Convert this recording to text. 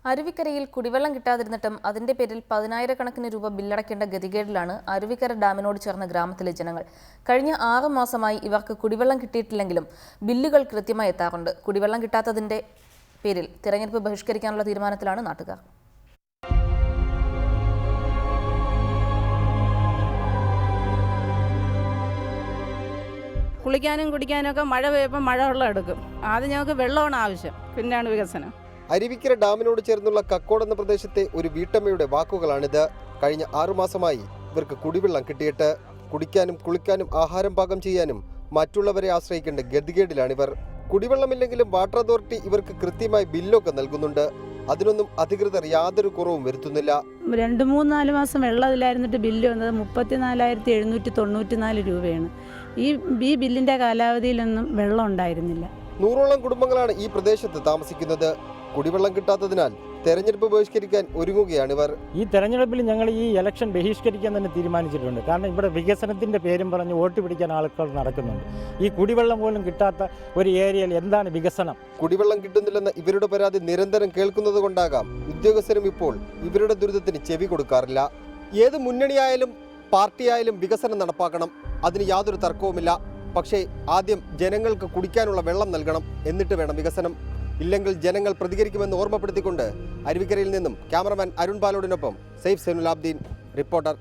അരുവിക്കരയിൽ കുടിവെള്ളം കിട്ടാതിരുന്നിട്ടും അതിന്റെ പേരിൽ 10,000-കണക്കിന് രൂപ ബില്ലടയ്ക്കേണ്ട ഗതികേടിലാണ് അരുവിക്കര ഡാമിനോട് ചേർന്ന ഗ്രാമത്തിലെ ജനങ്ങൾ. കഴിഞ്ഞ 6 മാസമായി ഇവർക്ക് കുടിവെള്ളം കിട്ടിയിട്ടില്ലെങ്കിലും ബില്ലുകൾ കൃത്യമായി എത്താറുണ്ട്. കുടിവെള്ളം കിട്ടാത്തതിന്റെ പേരിൽ തിരഞ്ഞെടുപ്പ് ബഹിഷ്കരിക്കാനുള്ള തീരുമാനത്തിലാണ് നാട്ടുകാർ. കുളിക്കാനും കുടിക്കാനൊക്കെ മഴ പെയ്യുമ്പോൾ മഴവെള്ളം എടുക്കും. ആദ്യം ഞങ്ങൾക്ക് വെള്ളമാണ് ആവശ്യം, പിന്നെയാണ് വികസനം. അരുവിക്കര ഡാമിനോട് ചേർന്നുള്ള കക്കോട് എന്ന പ്രദേശത്തെ ഒരു വീട്ടമ്മയുടെ വാക്കുകളാണിത്. കഴിഞ്ഞ 6 മാസമായി ഇവർക്ക് കുടിവെള്ളം കിട്ടിയിട്ട് കുടിക്കാനും കുളിക്കാനും ആഹാരം പാകം ചെയ്യാനും മറ്റുള്ളവരെ ആശ്രയിക്കേണ്ട ഗതികേടിലാണിവർ. കുടിവെള്ളമില്ലെങ്കിലും വാട്ടർ അതോറിറ്റി ഇവർക്ക് കൃത്യമായി ബില്ലൊക്കെ നൽകുന്നുണ്ട്. അതിനൊന്നും അധികൃതർ യാതൊരു കുറവും വരുത്തുന്നില്ല. 2-3-4 മാസം വെള്ളമില്ലായിരുന്നിട്ട് ബില്ല് വന്നത് 34,794 രൂപയാണ്. ഈ ബില്ലിന്റെ കാലാവധിയിലൊന്നും വെള്ളം ഉണ്ടായിരുന്നില്ല. 100ഓളം കുടുംബങ്ങളാണ് ഈ പ്രദേശത്ത് താമസിക്കുന്നത്. കുടിവെള്ളം കിട്ടാത്തതിനാൽ തെരഞ്ഞെടുപ്പ് ബഹിഷ്കരിക്കാൻ ഒരുങ്ങുകയാണിവർ. ഈ തെരഞ്ഞെടുപ്പിൽ ഞങ്ങൾ ഈ ഇലക്ഷൻ ബഹിഷ്കരിക്കാൻ തന്നെ തീരുമാനിച്ചിട്ടുണ്ട്. കാരണം ഇവിടെ വികസനത്തിന്റെ പേരും പറഞ്ഞ് വോട്ട് പിടിക്കാൻ ആളുകൾ നടക്കുന്നുണ്ട്. ഈ കുടിവെള്ളം പോലും കിട്ടാത്ത ഒരു ഏരിയയിൽ എന്താണ് വികസനം? കുടിവെള്ളം കിട്ടുന്നില്ലെന്ന ഇവരുടെ പരാതി നിരന്തരം കേൾക്കുന്നത് കൊണ്ടാകാം ഉദ്യോഗസ്ഥരും ഇപ്പോൾ ഇവരുടെ ദുരിതത്തിന് ചെവി കൊടുക്കാറില്ല. ഏത് മുന്നണിയായാലും പാർട്ടിയായാലും വികസനം നടപ്പാക്കണം, അതിന് യാതൊരു തർക്കവുമില്ല. പക്ഷേ ആദ്യം ജനങ്ങൾക്ക് കുടിക്കാനുള്ള വെള്ളം നൽകണം, എന്നിട്ട് വേണം വികസനം. ഇല്ലെങ്കിൽ ജനങ്ങൾ പ്രതികരിക്കുമെന്ന് ഓർമ്മപ്പെടുത്തിക്കൊണ്ട് അരുവിക്കരയിൽ നിന്നും ക്യാമറമാൻ അരുൺ ബാലോടിനൊപ്പം സൈഫ് സൈനുലാബ്ദീൻ, റിപ്പോർട്ടർ.